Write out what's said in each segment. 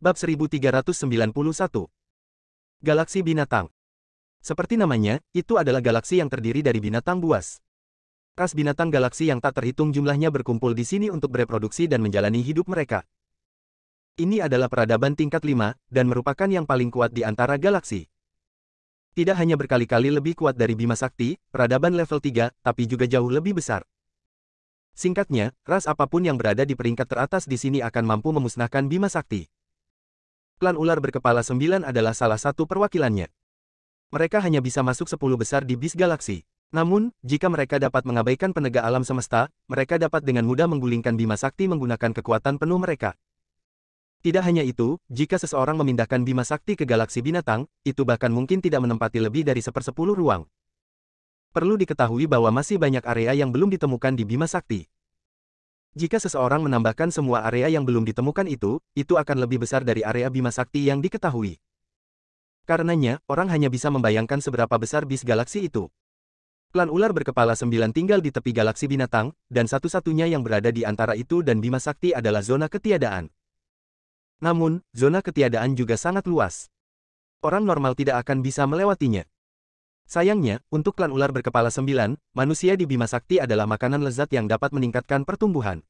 Bab 1391. Galaksi Binatang. Seperti namanya, itu adalah galaksi yang terdiri dari binatang buas. Ras binatang galaksi yang tak terhitung jumlahnya berkumpul di sini untuk bereproduksi dan menjalani hidup mereka. Ini adalah peradaban tingkat 5, dan merupakan yang paling kuat di antara galaksi. Tidak hanya berkali-kali lebih kuat dari Bima Sakti, peradaban level 3, tapi juga jauh lebih besar. Singkatnya, ras apapun yang berada di peringkat teratas di sini akan mampu memusnahkan Bima Sakti. Klan ular berkepala 9 adalah salah satu perwakilannya. Mereka hanya bisa masuk 10 besar di bis galaksi. Namun, jika mereka dapat mengabaikan penegak alam semesta, mereka dapat dengan mudah menggulingkan Bima Sakti menggunakan kekuatan penuh mereka. Tidak hanya itu, jika seseorang memindahkan Bima Sakti ke galaksi binatang, itu bahkan mungkin tidak menempati lebih dari 1/10 ruang. Perlu diketahui bahwa masih banyak area yang belum ditemukan di Bima Sakti. Jika seseorang menambahkan semua area yang belum ditemukan itu akan lebih besar dari area Bima Sakti yang diketahui. Karenanya, orang hanya bisa membayangkan seberapa besar bis galaksi itu. Klan ular berkepala 9 tinggal di tepi galaksi binatang, dan satu-satunya yang berada di antara itu dan Bima Sakti adalah zona ketiadaan. Namun, zona ketiadaan juga sangat luas. Orang normal tidak akan bisa melewatinya. Sayangnya, untuk klan ular berkepala 9, manusia di Bima Sakti adalah makanan lezat yang dapat meningkatkan pertumbuhan.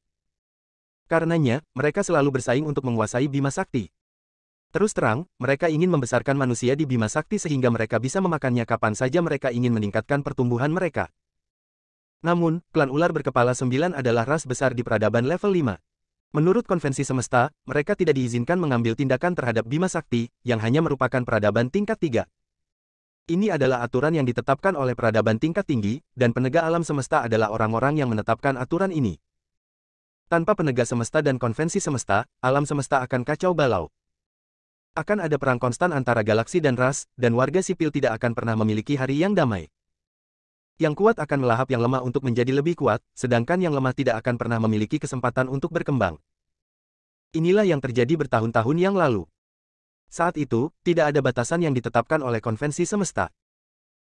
Karenanya, mereka selalu bersaing untuk menguasai Bima Sakti. Terus terang, mereka ingin membesarkan manusia di Bima Sakti sehingga mereka bisa memakannya kapan saja mereka ingin meningkatkan pertumbuhan mereka. Namun, klan ular berkepala 9 adalah ras besar di peradaban level 5. Menurut konvensi semesta, mereka tidak diizinkan mengambil tindakan terhadap Bima Sakti, yang hanya merupakan peradaban tingkat 3. Ini adalah aturan yang ditetapkan oleh peradaban tingkat tinggi, dan penegak alam semesta adalah orang-orang yang menetapkan aturan ini. Tanpa penegak semesta dan konvensi semesta, alam semesta akan kacau balau. Akan ada perang konstan antara galaksi dan ras, dan warga sipil tidak akan pernah memiliki hari yang damai. Yang kuat akan melahap yang lemah untuk menjadi lebih kuat, sedangkan yang lemah tidak akan pernah memiliki kesempatan untuk berkembang. Inilah yang terjadi bertahun-tahun yang lalu. Saat itu, tidak ada batasan yang ditetapkan oleh konvensi semesta.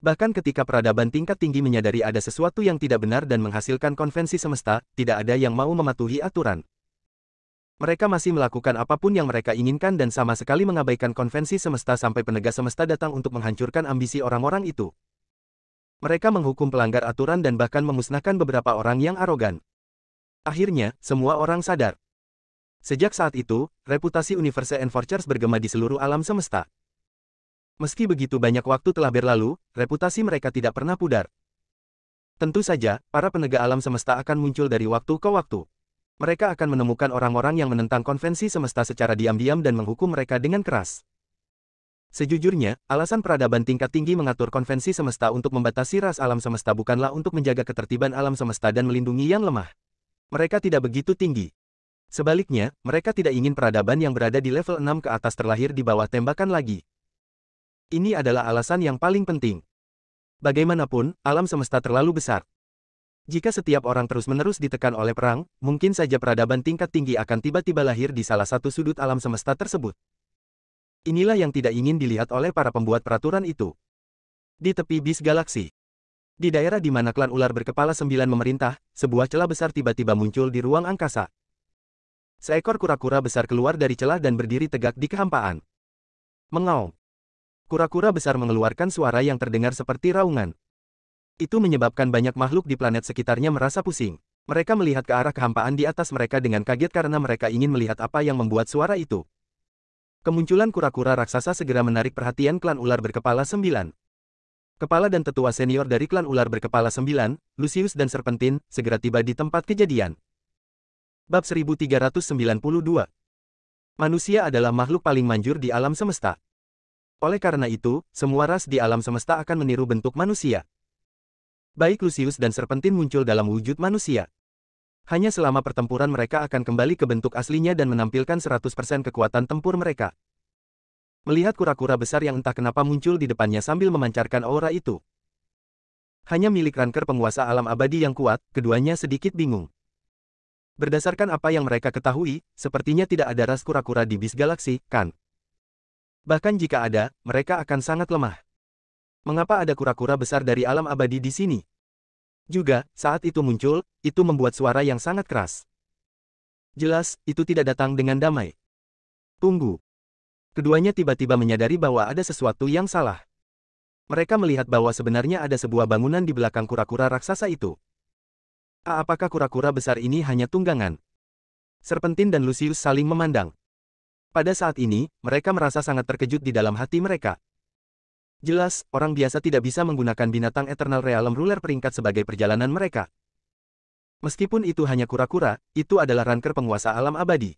Bahkan ketika peradaban tingkat tinggi menyadari ada sesuatu yang tidak benar dan menghasilkan konvensi semesta, tidak ada yang mau mematuhi aturan. Mereka masih melakukan apapun yang mereka inginkan dan sama sekali mengabaikan konvensi semesta sampai penegak semesta datang untuk menghancurkan ambisi orang-orang itu. Mereka menghukum pelanggar aturan dan bahkan memusnahkan beberapa orang yang arogan. Akhirnya, semua orang sadar. Sejak saat itu, reputasi Universe Enforcers bergema di seluruh alam semesta. Meski begitu banyak waktu telah berlalu, reputasi mereka tidak pernah pudar. Tentu saja, para penegak alam semesta akan muncul dari waktu ke waktu. Mereka akan menemukan orang-orang yang menentang konvensi semesta secara diam-diam dan menghukum mereka dengan keras. Sejujurnya, alasan peradaban tingkat tinggi mengatur konvensi semesta untuk membatasi ras alam semesta bukanlah untuk menjaga ketertiban alam semesta dan melindungi yang lemah. Mereka tidak begitu tinggi. Sebaliknya, mereka tidak ingin peradaban yang berada di level 6 ke atas terlahir di bawah tembakan lagi. Ini adalah alasan yang paling penting. Bagaimanapun, alam semesta terlalu besar. Jika setiap orang terus-menerus ditekan oleh perang, mungkin saja peradaban tingkat tinggi akan tiba-tiba lahir di salah satu sudut alam semesta tersebut. Inilah yang tidak ingin dilihat oleh para pembuat peraturan itu. Di tepi bis galaksi. Di daerah di mana klan ular berkepala 9 memerintah, sebuah celah besar tiba-tiba muncul di ruang angkasa. Seekor kura-kura besar keluar dari celah dan berdiri tegak di kehampaan. Mengaum. Kura-kura besar mengeluarkan suara yang terdengar seperti raungan. Itu menyebabkan banyak makhluk di planet sekitarnya merasa pusing. Mereka melihat ke arah kehampaan di atas mereka dengan kaget karena mereka ingin melihat apa yang membuat suara itu. Kemunculan kura-kura raksasa segera menarik perhatian klan ular berkepala 9. Kepala dan tetua senior dari klan ular berkepala 9, Lucius dan Serpentin, segera tiba di tempat kejadian. Bab 1392. Manusia adalah makhluk paling manjur di alam semesta. Oleh karena itu, semua ras di alam semesta akan meniru bentuk manusia. Baik Lucius dan Serpentin muncul dalam wujud manusia. Hanya selama pertempuran mereka akan kembali ke bentuk aslinya dan menampilkan 100% kekuatan tempur mereka. Melihat kura-kura besar yang entah kenapa muncul di depannya sambil memancarkan aura itu. Hanya milik Ranker penguasa alam abadi yang kuat, keduanya sedikit bingung. Berdasarkan apa yang mereka ketahui, sepertinya tidak ada ras kura-kura di bis galaksi, kan? Bahkan jika ada, mereka akan sangat lemah. Mengapa ada kura-kura besar dari alam abadi di sini? Juga, saat itu muncul, itu membuat suara yang sangat keras. Jelas, itu tidak datang dengan damai. Tunggu. Keduanya tiba-tiba menyadari bahwa ada sesuatu yang salah. Mereka melihat bahwa sebenarnya ada sebuah bangunan di belakang kura-kura raksasa itu. Apakah kura-kura besar ini hanya tunggangan? Serpentin dan Lucius saling memandang. Pada saat ini, mereka merasa sangat terkejut di dalam hati mereka. Jelas, orang biasa tidak bisa menggunakan binatang Eternal Realm Ruler peringkat sebagai perjalanan mereka. Meskipun itu hanya kura-kura, itu adalah ranker penguasa alam abadi.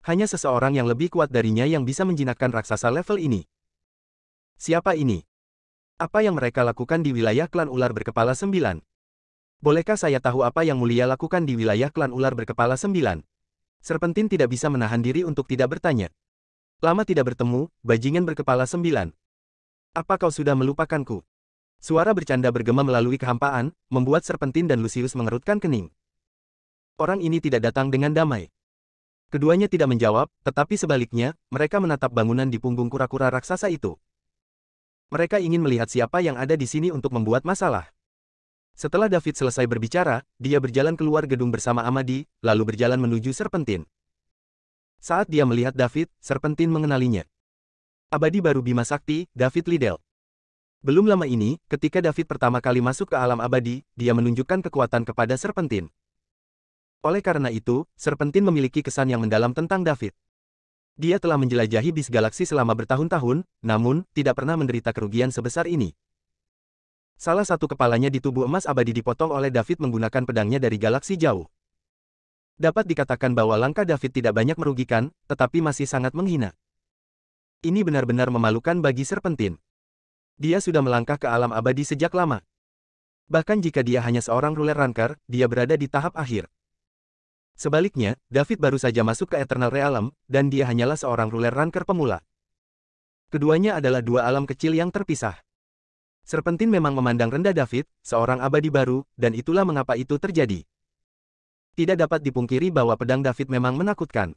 Hanya seseorang yang lebih kuat darinya yang bisa menjinakkan raksasa level ini. Siapa ini? Apa yang mereka lakukan di wilayah klan ular berkepala 9? Bolehkah saya tahu apa yang mulia lakukan di wilayah klan ular berkepala 9? Serpentin tidak bisa menahan diri untuk tidak bertanya. Lama tidak bertemu, bajingan berkepala 9. Apa kau sudah melupakanku? Suara bercanda bergema melalui kehampaan, membuat Serpentin dan Lucius mengerutkan kening. Orang ini tidak datang dengan damai. Keduanya tidak menjawab, tetapi sebaliknya, mereka menatap bangunan di punggung kura-kura raksasa itu. Mereka ingin melihat siapa yang ada di sini untuk membuat masalah. Setelah David selesai berbicara, dia berjalan keluar gedung bersama Amadi, lalu berjalan menuju Serpentin. Saat dia melihat David, Serpentin mengenalinya. Abadi baru Bima Sakti, David Liddell. Belum lama ini, ketika David pertama kali masuk ke alam abadi, dia menunjukkan kekuatan kepada Serpentin. Oleh karena itu, Serpentin memiliki kesan yang mendalam tentang David. Dia telah menjelajahi bis galaksi selama bertahun-tahun, namun, tidak pernah menderita kerugian sebesar ini. Salah satu kepalanya di tubuh emas abadi dipotong oleh David menggunakan pedangnya dari galaksi jauh. Dapat dikatakan bahwa langkah David tidak banyak merugikan, tetapi masih sangat menghina. Ini benar-benar memalukan bagi Serpentin. Dia sudah melangkah ke alam abadi sejak lama. Bahkan jika dia hanya seorang ruler ranker, dia berada di tahap akhir. Sebaliknya, David baru saja masuk ke Eternal Realm, dan dia hanyalah seorang ruler ranker pemula. Keduanya adalah dua alam kecil yang terpisah. Serpentin memang memandang rendah David, seorang abadi baru, dan itulah mengapa itu terjadi. Tidak dapat dipungkiri bahwa pedang David memang menakutkan.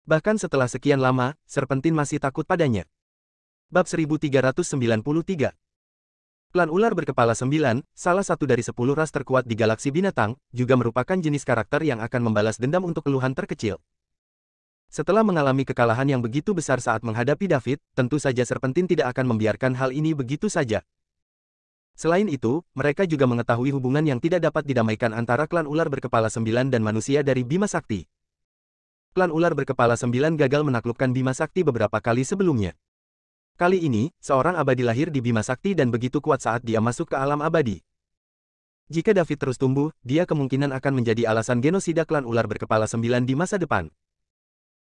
Bahkan setelah sekian lama, Serpentin masih takut padanya. Bab 1393. Klan ular berkepala 9, salah satu dari 10 ras terkuat di galaksi binatang, juga merupakan jenis karakter yang akan membalas dendam untuk keluhan terkecil. Setelah mengalami kekalahan yang begitu besar saat menghadapi David, tentu saja Serpentin tidak akan membiarkan hal ini begitu saja. Selain itu, mereka juga mengetahui hubungan yang tidak dapat didamaikan antara klan ular berkepala 9 dan manusia dari Bima Sakti. Klan ular berkepala 9 gagal menaklukkan Bima Sakti beberapa kali sebelumnya. Kali ini, seorang abadi lahir di Bima Sakti dan begitu kuat saat dia masuk ke alam abadi. Jika David terus tumbuh, dia kemungkinan akan menjadi alasan genosida klan ular berkepala 9 di masa depan.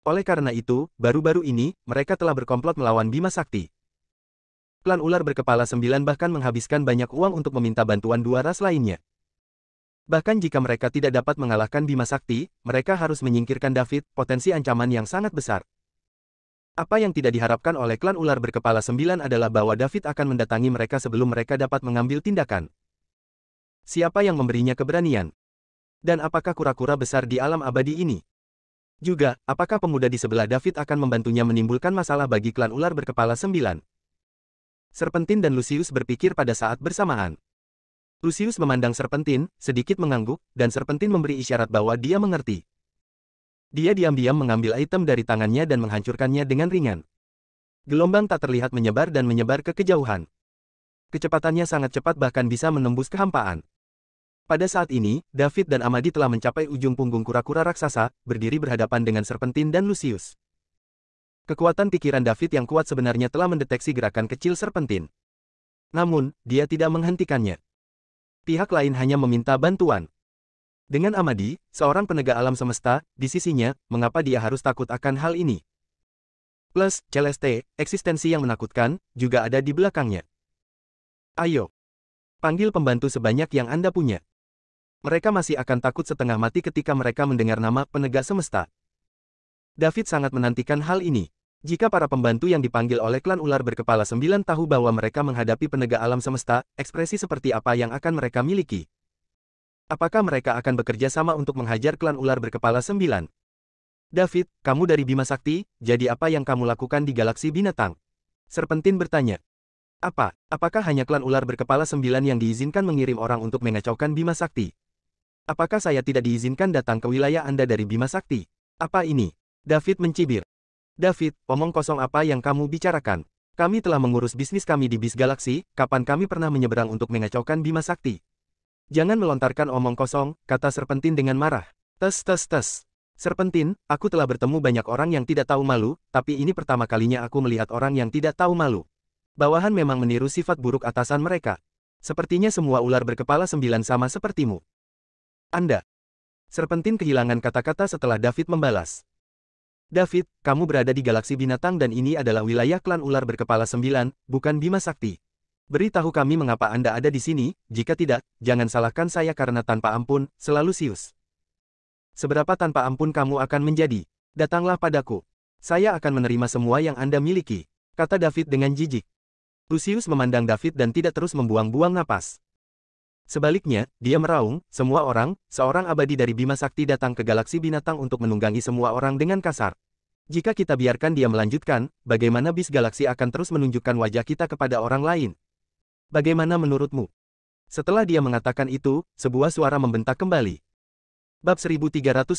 Oleh karena itu, baru-baru ini, mereka telah berkomplot melawan Bima Sakti. Klan ular berkepala 9 bahkan menghabiskan banyak uang untuk meminta bantuan dua ras lainnya. Bahkan jika mereka tidak dapat mengalahkan Bima Sakti, mereka harus menyingkirkan David, potensi ancaman yang sangat besar. Apa yang tidak diharapkan oleh klan ular berkepala 9 adalah bahwa David akan mendatangi mereka sebelum mereka dapat mengambil tindakan. Siapa yang memberinya keberanian? Dan apakah kura-kura besar di alam abadi ini? Juga, apakah pemuda di sebelah David akan membantunya menimbulkan masalah bagi klan ular berkepala 9? Serpentin dan Lucius berpikir pada saat bersamaan. Lucius memandang Serpentin, sedikit mengangguk, dan Serpentin memberi isyarat bahwa dia mengerti. Dia diam-diam mengambil item dari tangannya dan menghancurkannya dengan ringan. Gelombang tak terlihat menyebar dan menyebar ke kejauhan. Kecepatannya sangat cepat bahkan bisa menembus kehampaan. Pada saat ini, David dan Amadi telah mencapai ujung punggung kura-kura raksasa, berdiri berhadapan dengan Serpentin dan Lucius. Kekuatan pikiran David yang kuat sebenarnya telah mendeteksi gerakan kecil Serpentin. Namun, dia tidak menghentikannya. Pihak lain hanya meminta bantuan. Dengan Amadi, seorang penegak alam semesta, di sisinya, mengapa dia harus takut akan hal ini? Plus, Celeste, eksistensi yang menakutkan, juga ada di belakangnya. Ayo. Panggil pembantu sebanyak yang Anda punya. Mereka masih akan takut setengah mati ketika mereka mendengar nama penegak semesta. David sangat menantikan hal ini. Jika para pembantu yang dipanggil oleh klan ular berkepala 9 tahu bahwa mereka menghadapi penegak alam semesta, ekspresi seperti apa yang akan mereka miliki? Apakah mereka akan bekerja sama untuk menghajar klan ular berkepala 9? David, kamu dari Bima Sakti, jadi apa yang kamu lakukan di galaksi binatang? Serpentin bertanya. Apakah hanya klan ular berkepala 9 yang diizinkan mengirim orang untuk mengacaukan Bima Sakti? Apakah saya tidak diizinkan datang ke wilayah Anda dari Bima Sakti? Apa ini? David mencibir. David, omong kosong apa yang kamu bicarakan? Kami telah mengurus bisnis kami di bis galaksi, kapan kami pernah menyeberang untuk mengacaukan Bima Sakti? Jangan melontarkan omong kosong, kata Serpentin dengan marah. Tes tes tes. Serpentin, aku telah bertemu banyak orang yang tidak tahu malu, tapi ini pertama kalinya aku melihat orang yang tidak tahu malu. Bawahan memang meniru sifat buruk atasan mereka. Sepertinya semua ular berkepala 9 sama sepertimu. Anda. Serpentin kehilangan kata-kata setelah David membalas. David, kamu berada di galaksi binatang dan ini adalah wilayah klan ular berkepala 9, bukan Bima Sakti. Beritahu kami mengapa Anda ada di sini, jika tidak, jangan salahkan saya karena tanpa ampun, selalu Lucius. Seberapa tanpa ampun kamu akan menjadi? Datanglah padaku. Saya akan menerima semua yang Anda miliki, kata David dengan jijik. Lucius memandang David dan tidak terus membuang-buang napas. Sebaliknya, dia meraung, semua orang, seorang abadi dari Bima Sakti datang ke galaksi binatang untuk menunggangi semua orang dengan kasar. Jika kita biarkan dia melanjutkan, bagaimana bis galaksi akan terus menunjukkan wajah kita kepada orang lain? Bagaimana menurutmu? Setelah dia mengatakan itu, sebuah suara membentak kembali. Bab 1394.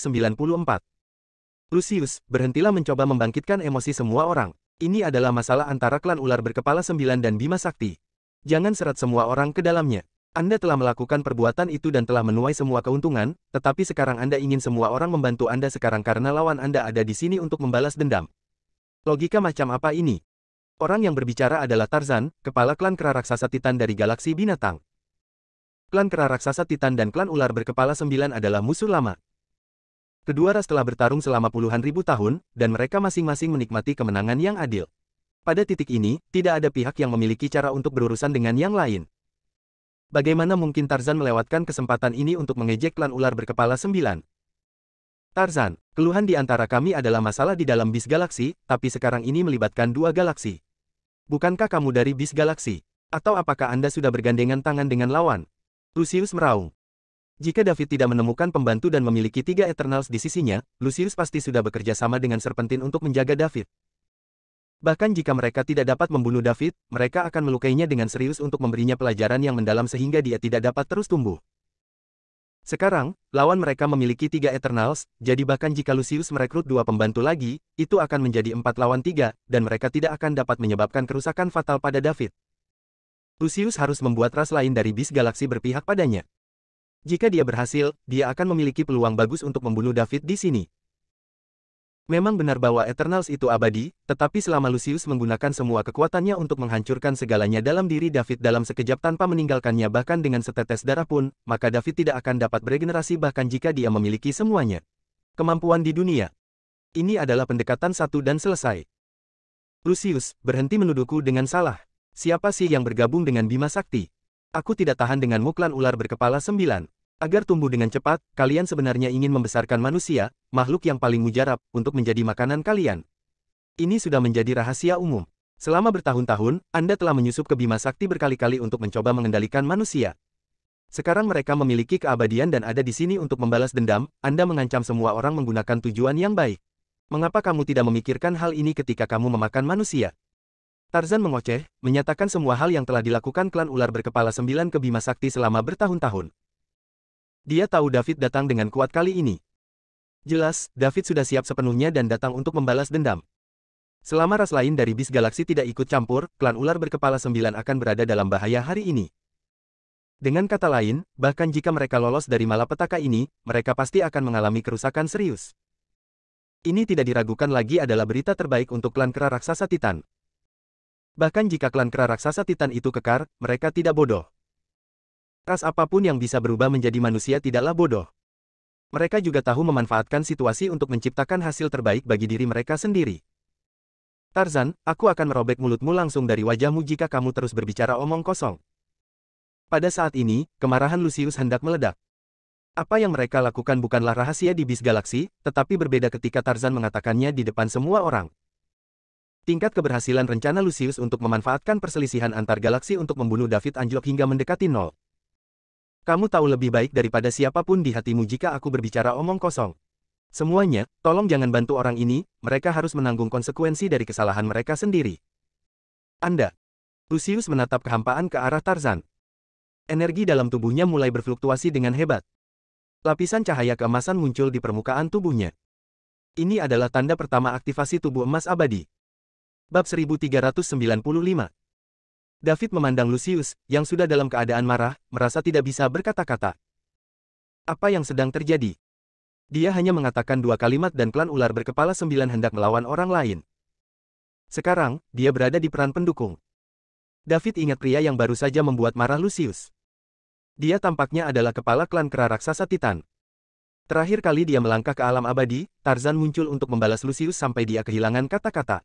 Lucius, berhentilah mencoba membangkitkan emosi semua orang. Ini adalah masalah antara klan ular berkepala 9 dan Bima Sakti. Jangan seret semua orang ke dalamnya. Anda telah melakukan perbuatan itu dan telah menuai semua keuntungan, tetapi sekarang Anda ingin semua orang membantu Anda sekarang karena lawan Anda ada di sini untuk membalas dendam. Logika macam apa ini? Orang yang berbicara adalah Tarzan, kepala klan kera raksasa Titan dari galaksi binatang. Klan kera raksasa Titan dan klan ular berkepala 9 adalah musuh lama. Kedua ras telah bertarung selama puluhan ribu tahun, dan mereka masing-masing menikmati kemenangan yang adil. Pada titik ini, tidak ada pihak yang memiliki cara untuk berurusan dengan yang lain. Bagaimana mungkin Tarzan melewatkan kesempatan ini untuk mengejek klan ular berkepala 9? Tarzan, keluhan di antara kami adalah masalah di dalam bis galaksi, tapi sekarang ini melibatkan dua galaksi. Bukankah kamu dari bis galaksi? Atau apakah Anda sudah bergandengan tangan dengan lawan? Lucius meraung. Jika David tidak menemukan pembantu dan memiliki 3 Eternals di sisinya, Lucius pasti sudah bekerja sama dengan Serpentin untuk menjaga David. Bahkan jika mereka tidak dapat membunuh David, mereka akan melukainya dengan serius untuk memberinya pelajaran yang mendalam sehingga dia tidak dapat terus tumbuh. Sekarang, lawan mereka memiliki 3 Eternals, jadi bahkan jika Lucius merekrut 2 pembantu lagi, itu akan menjadi 4 lawan 3, dan mereka tidak akan dapat menyebabkan kerusakan fatal pada David. Lucius harus membuat ras lain dari bis galaksi berpihak padanya. Jika dia berhasil, dia akan memiliki peluang bagus untuk membunuh David di sini. Memang benar bahwa Eternals itu abadi, tetapi selama Lucius menggunakan semua kekuatannya untuk menghancurkan segalanya dalam diri David dalam sekejap tanpa meninggalkannya bahkan dengan setetes darah pun, maka David tidak akan dapat beregenerasi bahkan jika dia memiliki semuanya. Kemampuan di dunia. Ini adalah pendekatan satu dan selesai. Lucius, berhenti menuduhku dengan salah. Siapa sih yang bergabung dengan Bima Sakti? Aku tidak tahan denganmu klan ular berkepala 9. Agar tumbuh dengan cepat, kalian sebenarnya ingin membesarkan manusia, makhluk yang paling mujarab, untuk menjadi makanan kalian. Ini sudah menjadi rahasia umum. Selama bertahun-tahun, Anda telah menyusup ke Bima Sakti berkali-kali untuk mencoba mengendalikan manusia. Sekarang mereka memiliki keabadian dan ada di sini untuk membalas dendam, Anda mengancam semua orang menggunakan tujuan yang baik. Mengapa kamu tidak memikirkan hal ini ketika kamu memakan manusia? Tarzan mengoceh, menyatakan semua hal yang telah dilakukan klan ular berkepala 9 ke Bima Sakti selama bertahun-tahun. Dia tahu David datang dengan kuat kali ini. Jelas, David sudah siap sepenuhnya dan datang untuk membalas dendam. Selama ras lain dari bis galaksi tidak ikut campur, klan ular berkepala 9 akan berada dalam bahaya hari ini. Dengan kata lain, bahkan jika mereka lolos dari malapetaka ini, mereka pasti akan mengalami kerusakan serius. Ini tidak diragukan lagi adalah berita terbaik untuk klan kera raksasa Titan. Bahkan jika klan kera raksasa Titan itu kekar, mereka tidak bodoh. Ras apapun yang bisa berubah menjadi manusia tidaklah bodoh. Mereka juga tahu memanfaatkan situasi untuk menciptakan hasil terbaik bagi diri mereka sendiri. Tarzan, aku akan merobek mulutmu langsung dari wajahmu jika kamu terus berbicara omong kosong. Pada saat ini, kemarahan Lucius hendak meledak. Apa yang mereka lakukan bukanlah rahasia di bis galaksi, tetapi berbeda ketika Tarzan mengatakannya di depan semua orang. Tingkat keberhasilan rencana Lucius untuk memanfaatkan perselisihan antar galaksi untuk membunuh David anjlok hingga mendekati 0. Kamu tahu lebih baik daripada siapapun di hatimu jika aku berbicara omong kosong. Semuanya, tolong jangan bantu orang ini, mereka harus menanggung konsekuensi dari kesalahan mereka sendiri. Anda. Lucius menatap kehampaan ke arah Tarzan. Energi dalam tubuhnya mulai berfluktuasi dengan hebat. Lapisan cahaya keemasan muncul di permukaan tubuhnya. Ini adalah tanda pertama aktivasi tubuh emas abadi. Bab 1395. David memandang Lucius, yang sudah dalam keadaan marah, merasa tidak bisa berkata-kata. Apa yang sedang terjadi? Dia hanya mengatakan dua kalimat dan klan ular berkepala 9 hendak melawan orang lain. Sekarang, dia berada di peran pendukung. David ingat pria yang baru saja membuat marah Lucius. Dia tampaknya adalah kepala klan kera raksasa Titan. Terakhir kali dia melangkah ke alam abadi, Tarzan muncul untuk membalas Lucius sampai dia kehilangan kata-kata.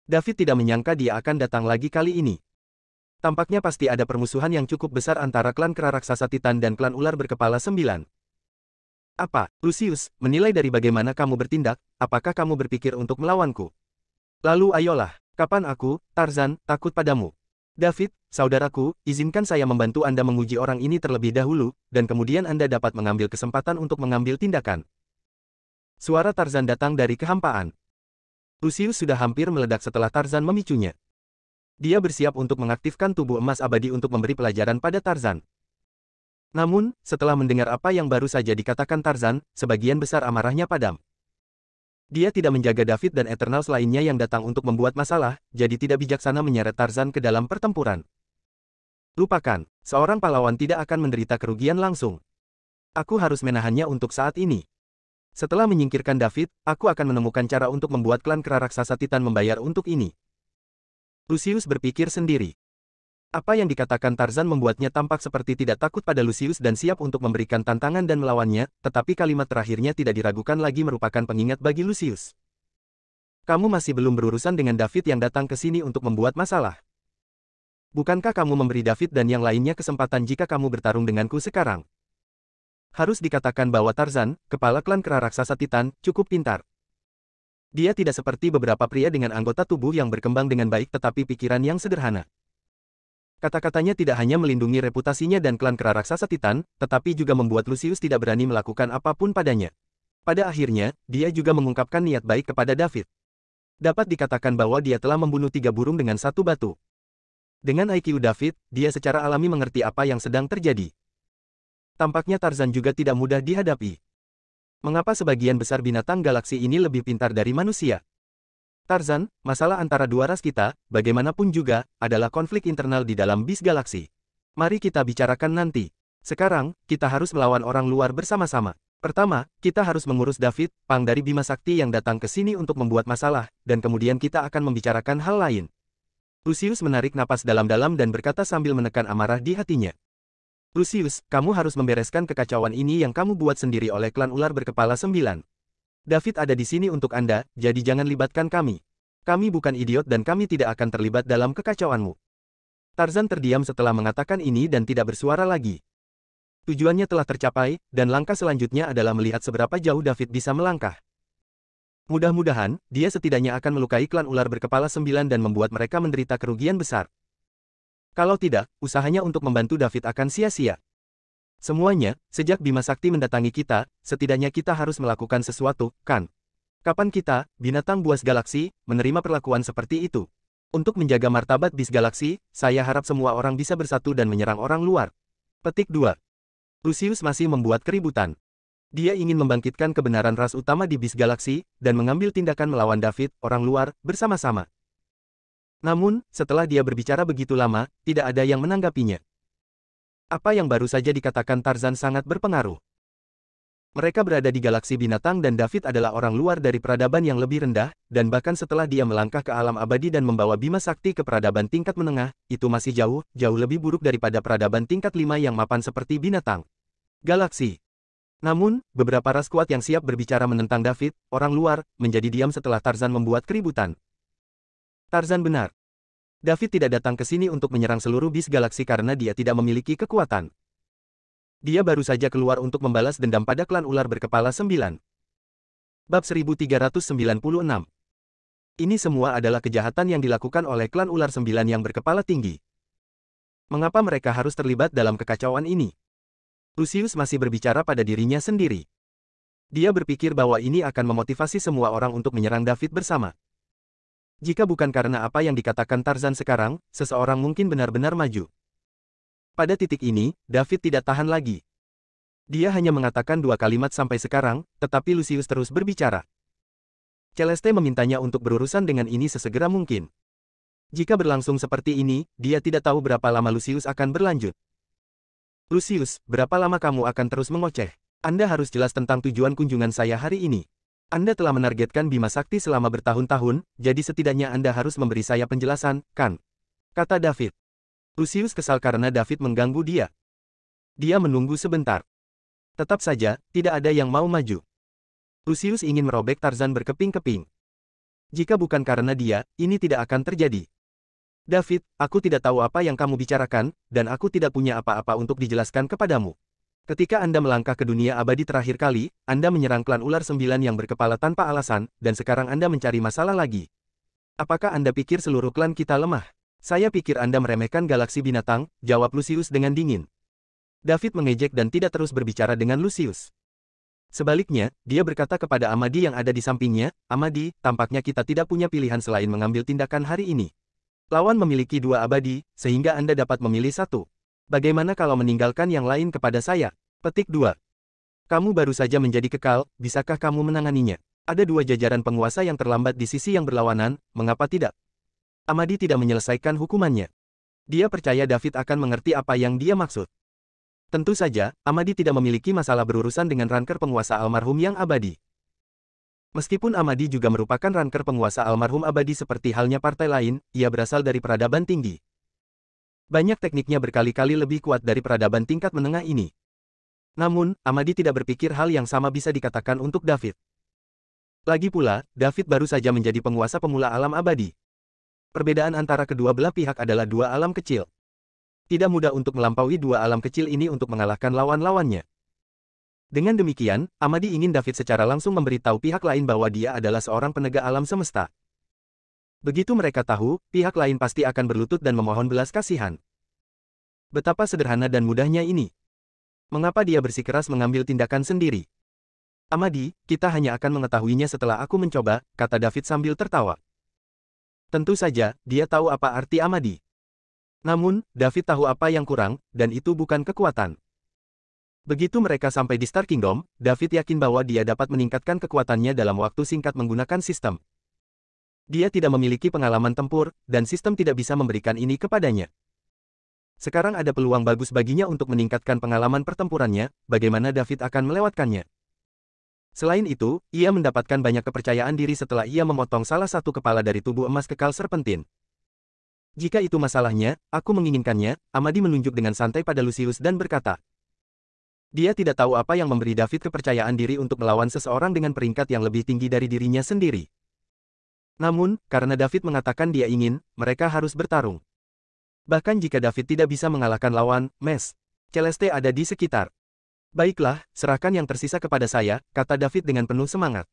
David tidak menyangka dia akan datang lagi kali ini. Tampaknya pasti ada permusuhan yang cukup besar antara klan kera raksasa Titan dan klan ular berkepala 9. Apa, Lucius, menilai dari bagaimana kamu bertindak, apakah kamu berpikir untuk melawanku? Lalu ayolah, kapan aku, Tarzan, takut padamu? David, saudaraku, izinkan saya membantu Anda menguji orang ini terlebih dahulu, dan kemudian Anda dapat mengambil kesempatan untuk mengambil tindakan. Suara Tarzan datang dari kehampaan. Lucius sudah hampir meledak setelah Tarzan memicunya. Dia bersiap untuk mengaktifkan tubuh emas abadi untuk memberi pelajaran pada Tarzan. Namun, setelah mendengar apa yang baru saja dikatakan Tarzan, sebagian besar amarahnya padam. Dia tidak menjaga David dan Eternals lainnya yang datang untuk membuat masalah, jadi tidak bijaksana menyeret Tarzan ke dalam pertempuran. Lupakan, seorang pahlawan tidak akan menderita kerugian langsung. Aku harus menahannya untuk saat ini. Setelah menyingkirkan David, aku akan menemukan cara untuk membuat klan kera raksasa Titan membayar untuk ini. Lucius berpikir sendiri. Apa yang dikatakan Tarzan membuatnya tampak seperti tidak takut pada Lucius dan siap untuk memberikan tantangan dan melawannya, tetapi kalimat terakhirnya tidak diragukan lagi merupakan pengingat bagi Lucius. Kamu masih belum berurusan dengan David yang datang ke sini untuk membuat masalah. Bukankah kamu memberi David dan yang lainnya kesempatan jika kamu bertarung denganku sekarang? Harus dikatakan bahwa Tarzan, kepala klan kera raksasa Titan, cukup pintar. Dia tidak seperti beberapa pria dengan anggota tubuh yang berkembang dengan baik tetapi pikiran yang sederhana. Kata-katanya tidak hanya melindungi reputasinya dan klan kera raksasa Titan, tetapi juga membuat Lucius tidak berani melakukan apapun padanya. Pada akhirnya, dia juga mengungkapkan niat baik kepada David. Dapat dikatakan bahwa dia telah membunuh 3 burung dengan 1 batu. Dengan IQ David, dia secara alami mengerti apa yang sedang terjadi. Tampaknya Tarzan juga tidak mudah dihadapi. Mengapa sebagian besar binatang galaksi ini lebih pintar dari manusia? Tarzan, masalah antara dua ras kita, bagaimanapun juga, adalah konflik internal di dalam bis galaksi. Mari kita bicarakan nanti. Sekarang, kita harus melawan orang luar bersama-sama. Pertama, kita harus mengurus David, Pang dari Bima Sakti yang datang ke sini untuk membuat masalah, dan kemudian kita akan membicarakan hal lain. Lucius menarik napas dalam-dalam dan berkata sambil menekan amarah di hatinya. Lucius, kamu harus membereskan kekacauan ini yang kamu buat sendiri oleh klan ular berkepala 9. David ada di sini untuk Anda, jadi jangan libatkan kami. Kami bukan idiot dan kami tidak akan terlibat dalam kekacauanmu. Tarzan terdiam setelah mengatakan ini dan tidak bersuara lagi. Tujuannya telah tercapai, dan langkah selanjutnya adalah melihat seberapa jauh David bisa melangkah. Mudah-mudahan, dia setidaknya akan melukai klan ular berkepala 9 dan membuat mereka menderita kerugian besar. Kalau tidak, usahanya untuk membantu David akan sia-sia. Semuanya, sejak Bima Sakti mendatangi kita, setidaknya kita harus melakukan sesuatu, kan? Kapan kita, binatang buas galaksi, menerima perlakuan seperti itu? Untuk menjaga martabat bis galaksi, saya harap semua orang bisa bersatu dan menyerang orang luar. Petik 2. Lucius masih membuat keributan. Dia ingin membangkitkan kebenaran ras utama di bis galaksi, dan mengambil tindakan melawan David, orang luar, bersama-sama. Namun, setelah dia berbicara begitu lama, tidak ada yang menanggapinya. Apa yang baru saja dikatakan Tarzan sangat berpengaruh. Mereka berada di galaksi binatang dan David adalah orang luar dari peradaban yang lebih rendah, dan bahkan setelah dia melangkah ke alam abadi dan membawa Bima Sakti ke peradaban tingkat menengah, itu masih jauh lebih buruk daripada peradaban tingkat 5 yang mapan seperti binatang galaksi. Namun, beberapa ras kuat yang siap berbicara menentang David, orang luar, menjadi diam setelah Tarzan membuat keributan. Tarzan benar. David tidak datang ke sini untuk menyerang seluruh bis galaksi karena dia tidak memiliki kekuatan. Dia baru saja keluar untuk membalas dendam pada klan ular berkepala 9. Bab 1396. Ini semua adalah kejahatan yang dilakukan oleh klan ular 9 yang berkepala tinggi. Mengapa mereka harus terlibat dalam kekacauan ini? Lucius masih berbicara pada dirinya sendiri. Dia berpikir bahwa ini akan memotivasi semua orang untuk menyerang David bersama. Jika bukan karena apa yang dikatakan Tarzan sekarang, seseorang mungkin benar-benar maju. Pada titik ini, David tidak tahan lagi. Dia hanya mengatakan 2 kalimat sampai sekarang, tetapi Lucius terus berbicara. Celeste memintanya untuk berurusan dengan ini sesegera mungkin. Jika berlangsung seperti ini, dia tidak tahu berapa lama Lucius akan berlanjut. Lucius, berapa lama kamu akan terus mengoceh? Anda harus jelas tentang tujuan kunjungan saya hari ini. Anda telah menargetkan Bima Sakti selama bertahun-tahun, jadi setidaknya Anda harus memberi saya penjelasan, kan? Kata David. Lucius kesal karena David mengganggu dia. Dia menunggu sebentar. Tetap saja, tidak ada yang mau maju. Lucius ingin merobek Tarzan berkeping-keping. Jika bukan karena dia, ini tidak akan terjadi. David, aku tidak tahu apa yang kamu bicarakan, dan aku tidak punya apa-apa untuk dijelaskan kepadamu. Ketika Anda melangkah ke dunia abadi terakhir kali, Anda menyerang klan ular 9 yang berkepala tanpa alasan, dan sekarang Anda mencari masalah lagi. Apakah Anda pikir seluruh klan kita lemah? Saya pikir Anda meremehkan galaksi binatang, jawab Lucius dengan dingin. David mengejek dan tidak terus berbicara dengan Lucius. Sebaliknya, dia berkata kepada Amadi yang ada di sampingnya, Amadi, tampaknya kita tidak punya pilihan selain mengambil tindakan hari ini. Lawan memiliki 2 abadi, sehingga Anda dapat memilih 1. Bagaimana kalau meninggalkan yang lain kepada saya? Petik 2. Kamu baru saja menjadi kekal, bisakah kamu menanganinya? Ada 2 jajaran penguasa yang terlambat di sisi yang berlawanan, mengapa tidak? Amadi tidak menyelesaikan hukumannya. Dia percaya David akan mengerti apa yang dia maksud. Tentu saja, Amadi tidak memiliki masalah berurusan dengan ranker penguasa almarhum yang abadi. Meskipun Amadi juga merupakan ranker penguasa almarhum abadi seperti halnya partai lain, ia berasal dari peradaban tinggi. Banyak tekniknya berkali-kali lebih kuat dari peradaban tingkat menengah ini. Namun, Amadi tidak berpikir hal yang sama bisa dikatakan untuk David. Lagi pula, David baru saja menjadi penguasa pemula alam abadi. Perbedaan antara kedua belah pihak adalah 2 alam kecil. Tidak mudah untuk melampaui 2 alam kecil ini untuk mengalahkan lawan-lawannya. Dengan demikian, Amadi ingin David secara langsung memberitahu pihak lain bahwa dia adalah seorang penegak alam semesta. Begitu mereka tahu, pihak lain pasti akan berlutut dan memohon belas kasihan. Betapa sederhana dan mudahnya ini. Mengapa dia bersikeras mengambil tindakan sendiri? Amadi, kita hanya akan mengetahuinya setelah aku mencoba, kata David sambil tertawa. Tentu saja, dia tahu apa arti Amadi. Namun, David tahu apa yang kurang, dan itu bukan kekuatan. Begitu mereka sampai di Star Kingdom, David yakin bahwa dia dapat meningkatkan kekuatannya dalam waktu singkat menggunakan sistem. Dia tidak memiliki pengalaman tempur, dan sistem tidak bisa memberikan ini kepadanya. Sekarang ada peluang bagus baginya untuk meningkatkan pengalaman pertempurannya, bagaimana David akan melewatkannya. Selain itu, ia mendapatkan banyak kepercayaan diri setelah ia memotong salah satu kepala dari tubuh emas kekal serpentin. Jika itu masalahnya, aku menginginkannya, Amadi menunjuk dengan santai pada Lucius dan berkata. Dia tidak tahu apa yang memberi David kepercayaan diri untuk melawan seseorang dengan peringkat yang lebih tinggi dari dirinya sendiri. Namun, karena David mengatakan dia ingin, mereka harus bertarung. Bahkan jika David tidak bisa mengalahkan lawan, Celeste ada di sekitar. Baiklah, serahkan yang tersisa kepada saya, kata David dengan penuh semangat.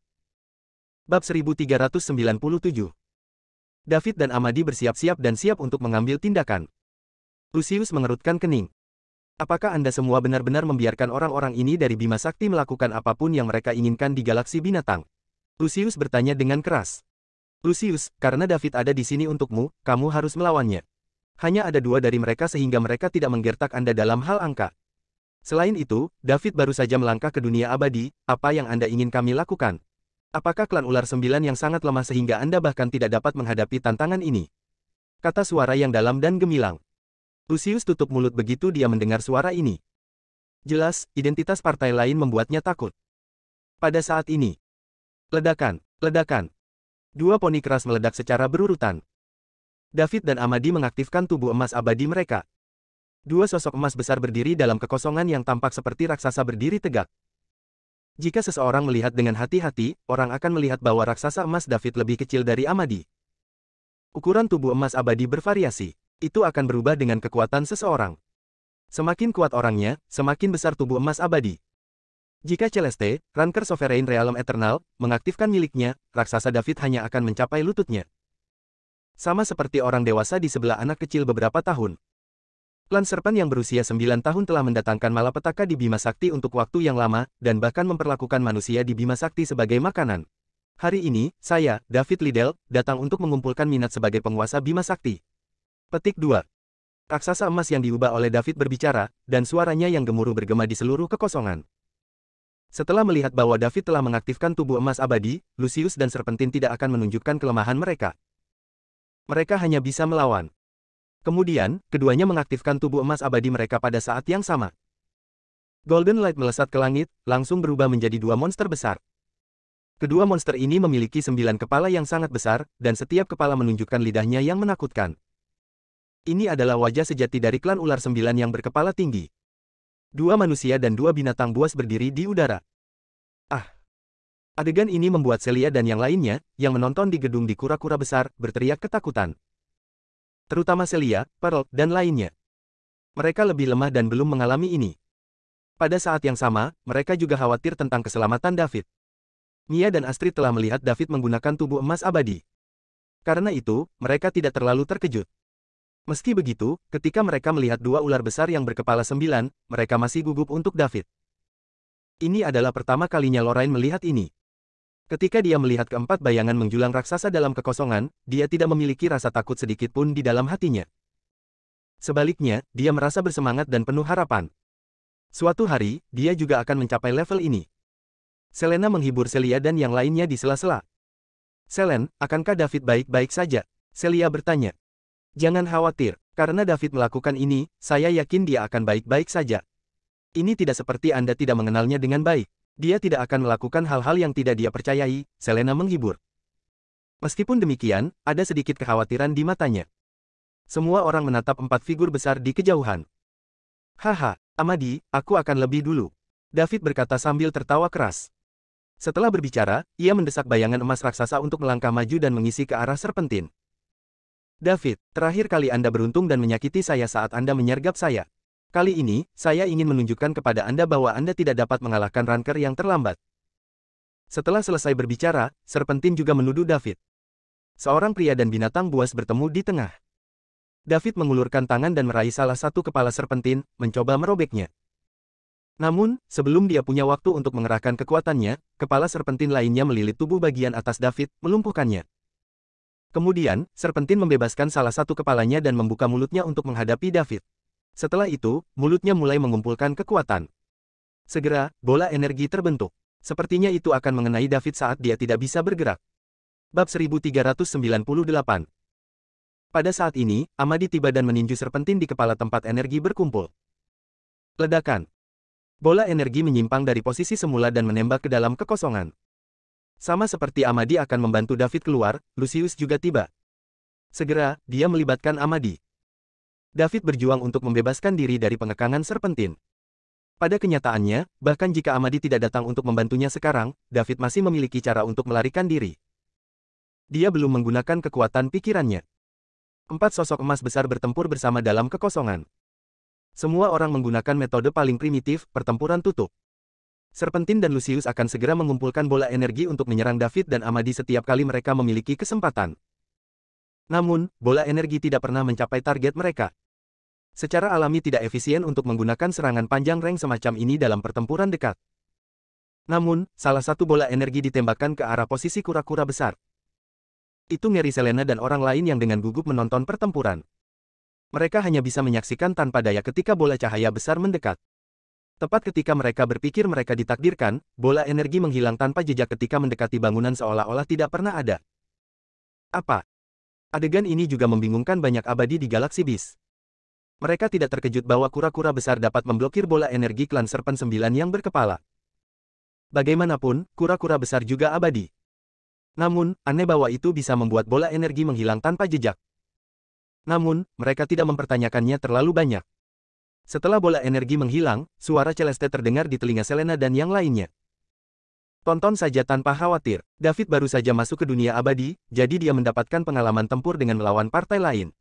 Bab 1397. David dan Amadi bersiap-siap dan siap untuk mengambil tindakan. Lucius mengerutkan kening. Apakah Anda semua benar-benar membiarkan orang-orang ini dari Bima Sakti melakukan apapun yang mereka inginkan di galaksi binatang? Lucius bertanya dengan keras. Lucius, karena David ada di sini untukmu, kamu harus melawannya. Hanya ada 2 dari mereka sehingga mereka tidak menggertak Anda dalam hal angka. Selain itu, David baru saja melangkah ke dunia abadi, apa yang Anda ingin kami lakukan? Apakah klan ular 9 yang sangat lemah sehingga Anda bahkan tidak dapat menghadapi tantangan ini? Kata suara yang dalam dan gemilang. Lucius tutup mulut begitu dia mendengar suara ini. Jelas, identitas partai lain membuatnya takut. Pada saat ini, ledakan. 2 poni keras meledak secara berurutan. David dan Amadi mengaktifkan tubuh emas abadi mereka. 2 sosok emas besar berdiri dalam kekosongan yang tampak seperti raksasa berdiri tegak. Jika seseorang melihat dengan hati-hati, orang akan melihat bahwa raksasa emas David lebih kecil dari Amadi. Ukuran tubuh emas abadi bervariasi. Itu akan berubah dengan kekuatan seseorang. Semakin kuat orangnya, semakin besar tubuh emas abadi. Jika Celeste, Ranker Sovereign Realm Eternal, mengaktifkan miliknya, raksasa David hanya akan mencapai lututnya. Sama seperti orang dewasa di sebelah anak kecil beberapa tahun. Klan Serpent yang berusia 9 tahun telah mendatangkan malapetaka di Bima Sakti untuk waktu yang lama, dan bahkan memperlakukan manusia di Bima Sakti sebagai makanan. Hari ini, saya, David Liddell, datang untuk mengumpulkan minat sebagai penguasa Bima Sakti. Petik 2. Raksasa emas yang diubah oleh David berbicara, dan suaranya yang gemuruh bergema di seluruh kekosongan. Setelah melihat bahwa David telah mengaktifkan tubuh emas abadi, Lucius dan Serpentin tidak akan menunjukkan kelemahan mereka. Mereka hanya bisa melawan. Kemudian, keduanya mengaktifkan tubuh emas abadi mereka pada saat yang sama. Golden Light melesat ke langit, langsung berubah menjadi dua monster besar. Kedua monster ini memiliki 9 kepala yang sangat besar, dan setiap kepala menunjukkan lidahnya yang menakutkan. Ini adalah wajah sejati dari klan ular 9 yang berkepala tinggi. Dua manusia dan dua binatang buas berdiri di udara. Ah! Adegan ini membuat Celia dan yang lainnya, yang menonton di gedung di kura-kura besar, berteriak ketakutan. Terutama Celia, Pearl, dan lainnya. Mereka lebih lemah dan belum mengalami ini. Pada saat yang sama, mereka juga khawatir tentang keselamatan David. Mia dan Astrid telah melihat David menggunakan tubuh emas abadi. Karena itu, mereka tidak terlalu terkejut. Meski begitu, ketika mereka melihat dua ular besar yang berkepala 9, mereka masih gugup untuk David. Ini adalah pertama kalinya Lorraine melihat ini. Ketika dia melihat keempat bayangan menjulang raksasa dalam kekosongan, dia tidak memiliki rasa takut sedikit pun di dalam hatinya. Sebaliknya, dia merasa bersemangat dan penuh harapan. Suatu hari, dia juga akan mencapai level ini. Selena menghibur Celia dan yang lainnya di sela-sela. "Selen, akankah David baik-baik saja?" Celia bertanya. "Jangan khawatir, karena David melakukan ini, saya yakin dia akan baik-baik saja. Ini tidak seperti Anda tidak mengenalnya dengan baik. Dia tidak akan melakukan hal-hal yang tidak dia percayai," Selena menghibur. Meskipun demikian, ada sedikit kekhawatiran di matanya. Semua orang menatap empat figur besar di kejauhan. "Haha, Amadi, aku akan lebih dulu," David berkata sambil tertawa keras. Setelah berbicara, ia mendesak bayangan emas raksasa untuk melangkah maju dan mengisi ke arah Serpentin. "David, terakhir kali Anda beruntung dan menyakiti saya saat Anda menyergap saya. Kali ini, saya ingin menunjukkan kepada Anda bahwa Anda tidak dapat mengalahkan Ranker yang terlambat." Setelah selesai berbicara, Serpentin juga menuduh David. Seorang pria dan binatang buas bertemu di tengah. David mengulurkan tangan dan meraih salah satu kepala Serpentin, mencoba merobeknya. Namun, sebelum dia punya waktu untuk mengerahkan kekuatannya, kepala Serpentin lainnya melilit tubuh bagian atas David, melumpuhkannya. Kemudian, Serpentin membebaskan salah satu kepalanya dan membuka mulutnya untuk menghadapi David. Setelah itu, mulutnya mulai mengumpulkan kekuatan. Segera, bola energi terbentuk. Sepertinya itu akan mengenai David saat dia tidak bisa bergerak. Bab 1398. Pada saat ini, Amadi tiba dan meninju Serpentin di kepala tempat energi berkumpul. Ledakan. Bola energi menyimpang dari posisi semula dan menembak ke dalam kekosongan. Sama seperti Amadi akan membantu David keluar, Lucius juga tiba. Segera, dia melibatkan Amadi. David berjuang untuk membebaskan diri dari pengekangan Serpentin. Pada kenyataannya, bahkan jika Amadi tidak datang untuk membantunya sekarang, David masih memiliki cara untuk melarikan diri. Dia belum menggunakan kekuatan pikirannya. 4 sosok emas besar bertempur bersama dalam kekosongan. Semua orang menggunakan metode paling primitif, pertempuran tutup. Serpentin dan Lucius akan segera mengumpulkan bola energi untuk menyerang David dan Amadi setiap kali mereka memiliki kesempatan. Namun, bola energi tidak pernah mencapai target mereka. Secara alami tidak efisien untuk menggunakan serangan panjang range semacam ini dalam pertempuran dekat. Namun, salah satu bola energi ditembakkan ke arah posisi kura-kura besar. Itu ngeri Selena dan orang lain yang dengan gugup menonton pertempuran. Mereka hanya bisa menyaksikan tanpa daya ketika bola cahaya besar mendekat. Tepat ketika mereka berpikir mereka ditakdirkan, bola energi menghilang tanpa jejak ketika mendekati bangunan seolah-olah tidak pernah ada. Apa? Adegan ini juga membingungkan banyak abadi di galaksi Beast. Mereka tidak terkejut bahwa kura-kura besar dapat memblokir bola energi klan Serpent 9 yang berkepala. Bagaimanapun, kura-kura besar juga abadi. Namun, aneh bahwa itu bisa membuat bola energi menghilang tanpa jejak. Namun, mereka tidak mempertanyakannya terlalu banyak. Setelah bola energi menghilang, suara Celeste terdengar di telinga Selena dan yang lainnya. Tonton saja tanpa khawatir, David baru saja masuk ke dunia abadi, jadi dia mendapatkan pengalaman tempur dengan melawan partai lain.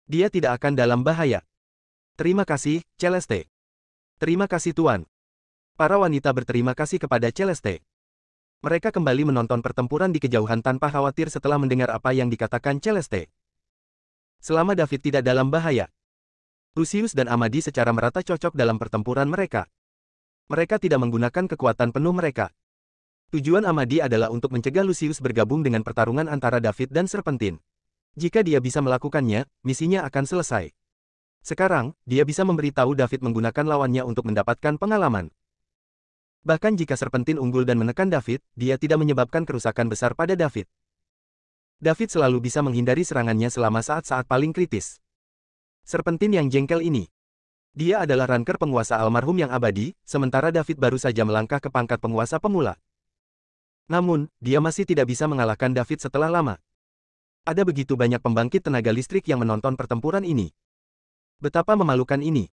Dia tidak akan dalam bahaya. Terima kasih, Celeste. Terima kasih Tuan. Para wanita berterima kasih kepada Celeste. Mereka kembali menonton pertempuran di kejauhan tanpa khawatir setelah mendengar apa yang dikatakan Celeste. Selama David tidak dalam bahaya, Lucius dan Amadi secara merata cocok dalam pertempuran mereka. Mereka tidak menggunakan kekuatan penuh mereka. Tujuan Amadi adalah untuk mencegah Lucius bergabung dengan pertarungan antara David dan Serpentin. Jika dia bisa melakukannya, misinya akan selesai. Sekarang, dia bisa memberitahu David menggunakan lawannya untuk mendapatkan pengalaman. Bahkan jika Serpentin unggul dan menekan David, dia tidak menyebabkan kerusakan besar pada David. David selalu bisa menghindari serangannya selama saat-saat paling kritis. Serpentin yang jengkel ini. Dia adalah ranker penguasa almarhum yang abadi, sementara David baru saja melangkah ke pangkat penguasa pemula. Namun, dia masih tidak bisa mengalahkan David setelah lama. Ada begitu banyak pembangkit tenaga listrik yang menonton pertempuran ini. Betapa memalukan ini.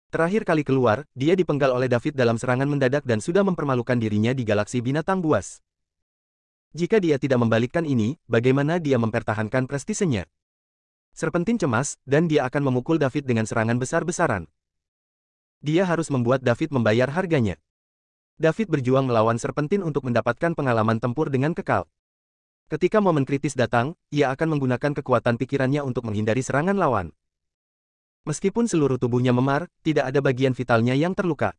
Terakhir kali keluar, dia dipenggal oleh David dalam serangan mendadak dan sudah mempermalukan dirinya di galaksi binatang buas. Jika dia tidak membalikkan ini, bagaimana dia mempertahankan prestisenya? Serpentin cemas, dan dia akan memukul David dengan serangan besar-besaran. Dia harus membuat David membayar harganya. David berjuang melawan Serpentin untuk mendapatkan pengalaman tempur dengan kekal. Ketika momen kritis datang, ia akan menggunakan kekuatan pikirannya untuk menghindari serangan lawan. Meskipun seluruh tubuhnya memar, tidak ada bagian vitalnya yang terluka.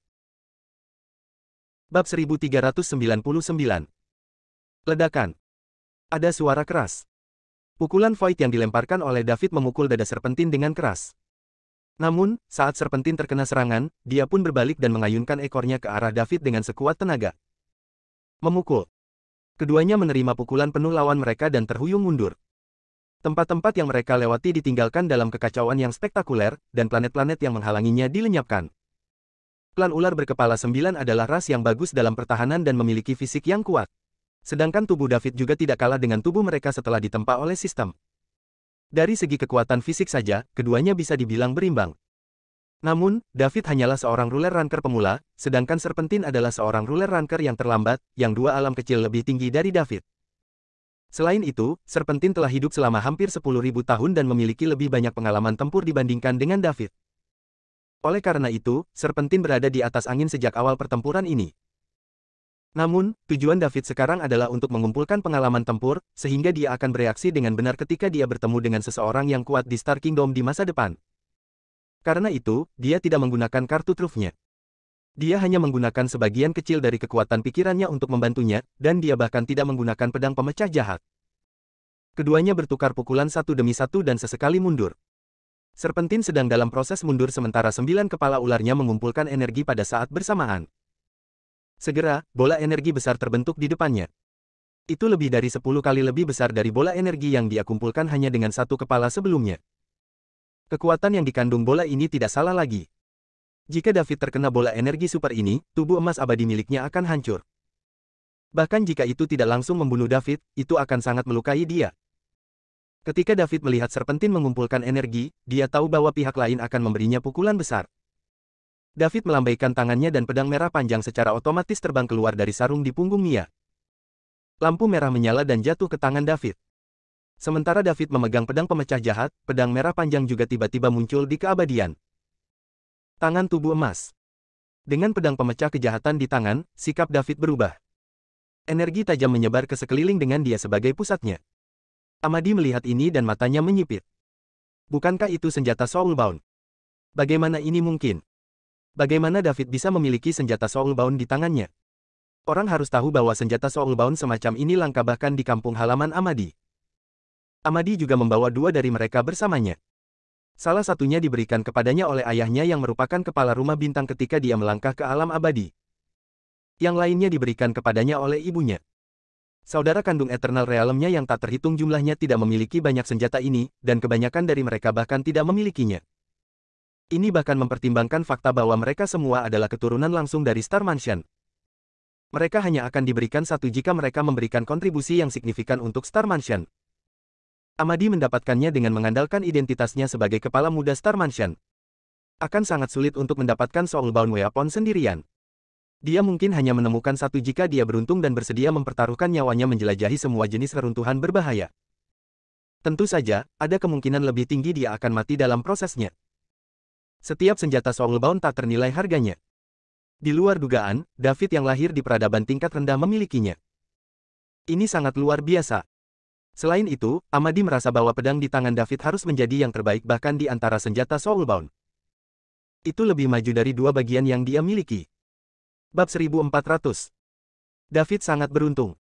Bab 1399. Ledakan. Ada suara keras. Pukulan Void yang dilemparkan oleh David memukul dada Serpentin dengan keras. Namun, saat Serpentin terkena serangan, dia pun berbalik dan mengayunkan ekornya ke arah David dengan sekuat tenaga. Memukul. Keduanya menerima pukulan penuh lawan mereka dan terhuyung mundur. Tempat-tempat yang mereka lewati ditinggalkan dalam kekacauan yang spektakuler, dan planet-planet yang menghalanginya dilenyapkan. Klan ular berkepala 9 adalah ras yang bagus dalam pertahanan dan memiliki fisik yang kuat. Sedangkan tubuh David juga tidak kalah dengan tubuh mereka setelah ditempa oleh sistem. Dari segi kekuatan fisik saja, keduanya bisa dibilang berimbang. Namun, David hanyalah seorang ruler ranker pemula, sedangkan Serpentin adalah seorang ruler ranker yang terlambat, yang dua alam kecil lebih tinggi dari David. Selain itu, Serpentin telah hidup selama hampir 10.000 tahun dan memiliki lebih banyak pengalaman tempur dibandingkan dengan David. Oleh karena itu, Serpentin berada di atas angin sejak awal pertempuran ini. Namun, tujuan David sekarang adalah untuk mengumpulkan pengalaman tempur, sehingga dia akan bereaksi dengan benar ketika dia bertemu dengan seseorang yang kuat di Star Kingdom di masa depan. Karena itu, dia tidak menggunakan kartu trufnya. Dia hanya menggunakan sebagian kecil dari kekuatan pikirannya untuk membantunya, dan dia bahkan tidak menggunakan pedang pemecah jahat. Keduanya bertukar pukulan satu demi satu dan sesekali mundur. Serpentin sedang dalam proses mundur sementara 9 kepala ularnya mengumpulkan energi pada saat bersamaan. Segera, bola energi besar terbentuk di depannya. Itu lebih dari 10 kali lebih besar dari bola energi yang dia kumpulkan hanya dengan satu kepala sebelumnya. Kekuatan yang dikandung bola ini tidak salah lagi. Jika David terkena bola energi super ini, tubuh emas abadi miliknya akan hancur. Bahkan jika itu tidak langsung membunuh David, itu akan sangat melukai dia. Ketika David melihat Serpentin mengumpulkan energi, dia tahu bahwa pihak lain akan memberinya pukulan besar. David melambaikan tangannya dan pedang merah panjang secara otomatis terbang keluar dari sarung di punggung Mia. Lampu merah menyala dan jatuh ke tangan David. Sementara David memegang pedang pemecah jahat, pedang merah panjang juga tiba-tiba muncul di keabadian. Tangan tubuh emas. Dengan pedang pemecah kejahatan di tangan, sikap David berubah. Energi tajam menyebar ke sekeliling dengan dia sebagai pusatnya. Amadi melihat ini dan matanya menyipit. Bukankah itu senjata Soulbound? Bagaimana ini mungkin? Bagaimana David bisa memiliki senjata Soulbound di tangannya? Orang harus tahu bahwa senjata Soulbound semacam ini langka bahkan di kampung halaman Amadi. Amadi juga membawa 2 dari mereka bersamanya. Salah satunya diberikan kepadanya oleh ayahnya yang merupakan kepala rumah bintang ketika dia melangkah ke alam abadi. Yang lainnya diberikan kepadanya oleh ibunya. Saudara kandung Eternal Realm-nya yang tak terhitung jumlahnya tidak memiliki banyak senjata ini, dan kebanyakan dari mereka bahkan tidak memilikinya. Ini bahkan mempertimbangkan fakta bahwa mereka semua adalah keturunan langsung dari Star Mansion. Mereka hanya akan diberikan satu jika mereka memberikan kontribusi yang signifikan untuk Star Mansion. Amadi mendapatkannya dengan mengandalkan identitasnya sebagai kepala muda Star Mansion. Akan sangat sulit untuk mendapatkan Soulbound Weapon sendirian. Dia mungkin hanya menemukan satu jika dia beruntung dan bersedia mempertaruhkan nyawanya menjelajahi semua jenis reruntuhan berbahaya. Tentu saja, ada kemungkinan lebih tinggi dia akan mati dalam prosesnya. Setiap senjata Soulbound tak ternilai harganya. Di luar dugaan, David yang lahir di peradaban tingkat rendah memilikinya. Ini sangat luar biasa. Selain itu, Amadi merasa bahwa pedang di tangan David harus menjadi yang terbaik bahkan di antara senjata Soulbound. Itu lebih maju dari 2 bagian yang dia miliki. Bab 1400. David sangat beruntung.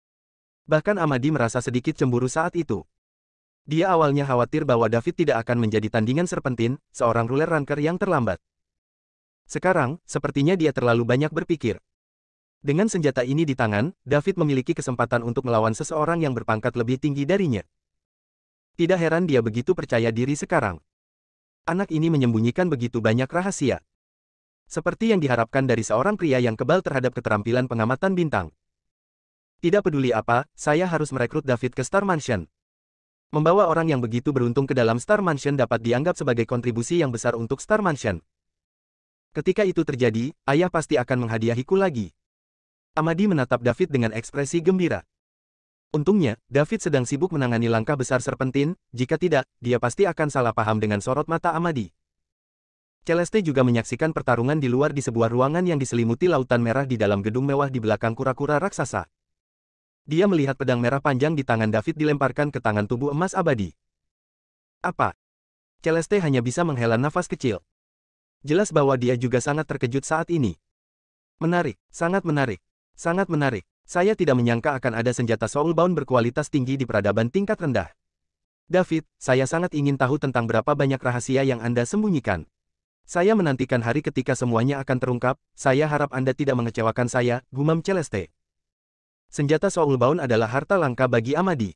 Bahkan Amadi merasa sedikit cemburu saat itu. Dia awalnya khawatir bahwa David tidak akan menjadi tandingan Serpentin, seorang ruler ranker yang terlambat. Sekarang, sepertinya dia terlalu banyak berpikir. Dengan senjata ini di tangan, David memiliki kesempatan untuk melawan seseorang yang berpangkat lebih tinggi darinya. Tidak heran dia begitu percaya diri sekarang. Anak ini menyembunyikan begitu banyak rahasia. Seperti yang diharapkan dari seorang pria yang kebal terhadap keterampilan pengamatan bintang. Tidak peduli apa, saya harus merekrut David ke Star Mansion. Membawa orang yang begitu beruntung ke dalam Star Mansion dapat dianggap sebagai kontribusi yang besar untuk Star Mansion. Ketika itu terjadi, ayah pasti akan menghadiahiku lagi. Amadi menatap David dengan ekspresi gembira. Untungnya, David sedang sibuk menangani langkah besar serpentin, jika tidak, dia pasti akan salah paham dengan sorot mata Amadi. Celeste juga menyaksikan pertarungan di luar di sebuah ruangan yang diselimuti lautan merah di dalam gedung mewah di belakang kura-kura raksasa. Dia melihat pedang merah panjang di tangan David dilemparkan ke tangan tubuh emas abadi. Apa? Celeste hanya bisa menghela nafas kecil. Jelas bahwa dia juga sangat terkejut saat ini. Menarik, sangat menarik. Sangat menarik. Saya tidak menyangka akan ada senjata soulbound berkualitas tinggi di peradaban tingkat rendah. David, saya sangat ingin tahu tentang berapa banyak rahasia yang Anda sembunyikan. Saya menantikan hari ketika semuanya akan terungkap, saya harap Anda tidak mengecewakan saya, gumam Celeste. Senjata soulbound adalah harta langka bagi Amadi.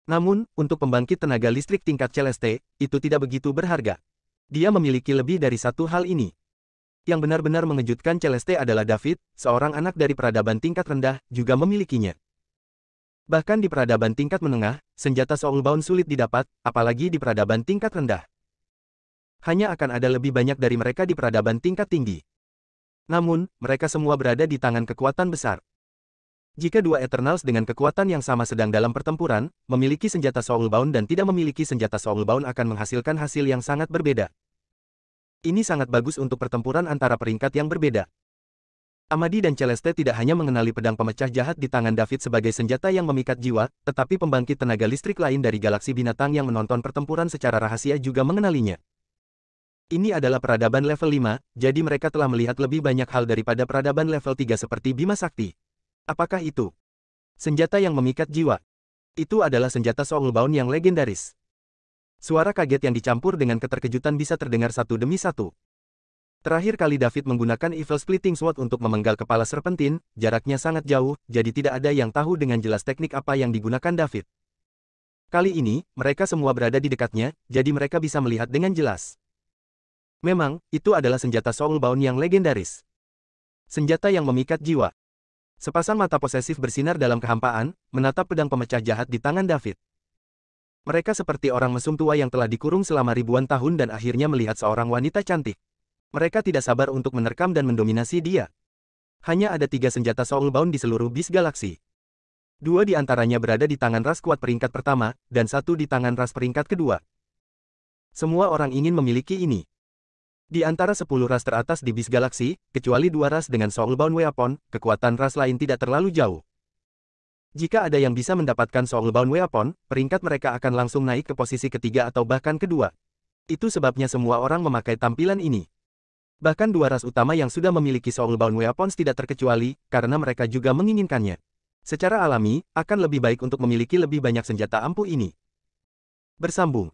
Namun, untuk pembangkit tenaga listrik tingkat Celeste, itu tidak begitu berharga. Dia memiliki lebih dari satu hal ini. Yang benar-benar mengejutkan Celeste adalah David, seorang anak dari peradaban tingkat rendah, juga memilikinya. Bahkan di peradaban tingkat menengah, senjata soulbound sulit didapat, apalagi di peradaban tingkat rendah. Hanya akan ada lebih banyak dari mereka di peradaban tingkat tinggi. Namun, mereka semua berada di tangan kekuatan besar. Jika dua Eternals dengan kekuatan yang sama sedang dalam pertempuran, memiliki senjata soulbound dan tidak memiliki senjata soulbound akan menghasilkan hasil yang sangat berbeda. Ini sangat bagus untuk pertempuran antara peringkat yang berbeda. Amadi dan Celeste tidak hanya mengenali pedang pemecah jahat di tangan David sebagai senjata yang memikat jiwa, tetapi pembangkit tenaga listrik lain dari galaksi binatang yang menonton pertempuran secara rahasia juga mengenalinya. Ini adalah peradaban level 5, jadi mereka telah melihat lebih banyak hal daripada peradaban level 3 seperti Bima Sakti. Apakah itu senjata yang memikat jiwa? Itu adalah senjata soulbound yang legendaris. Suara kaget yang dicampur dengan keterkejutan bisa terdengar satu demi satu. Terakhir kali David menggunakan Evil Splitting Sword untuk memenggal kepala serpentin, jaraknya sangat jauh, jadi tidak ada yang tahu dengan jelas teknik apa yang digunakan David. Kali ini, mereka semua berada di dekatnya, jadi mereka bisa melihat dengan jelas. Memang, itu adalah senjata soulbound yang legendaris. Senjata yang memikat jiwa. Sepasang mata posesif bersinar dalam kehampaan, menatap pedang pemecah jahat di tangan David. Mereka seperti orang mesum tua yang telah dikurung selama ribuan tahun dan akhirnya melihat seorang wanita cantik. Mereka tidak sabar untuk menerkam dan mendominasi dia. Hanya ada 3 senjata soulbound di seluruh bis galaksi. 2 di antaranya berada di tangan ras kuat peringkat pertama, dan 1 di tangan ras peringkat kedua. Semua orang ingin memiliki ini. Di antara 10 ras teratas di bis galaksi, kecuali 2 ras dengan soulbound weapon, kekuatan ras lain tidak terlalu jauh. Jika ada yang bisa mendapatkan soulbound weapon, peringkat mereka akan langsung naik ke posisi ketiga atau bahkan kedua. Itu sebabnya semua orang memakai tampilan ini. Bahkan 2 ras utama yang sudah memiliki soulbound weapons tidak terkecuali, karena mereka juga menginginkannya. Secara alami, akan lebih baik untuk memiliki lebih banyak senjata ampuh ini. Bersambung.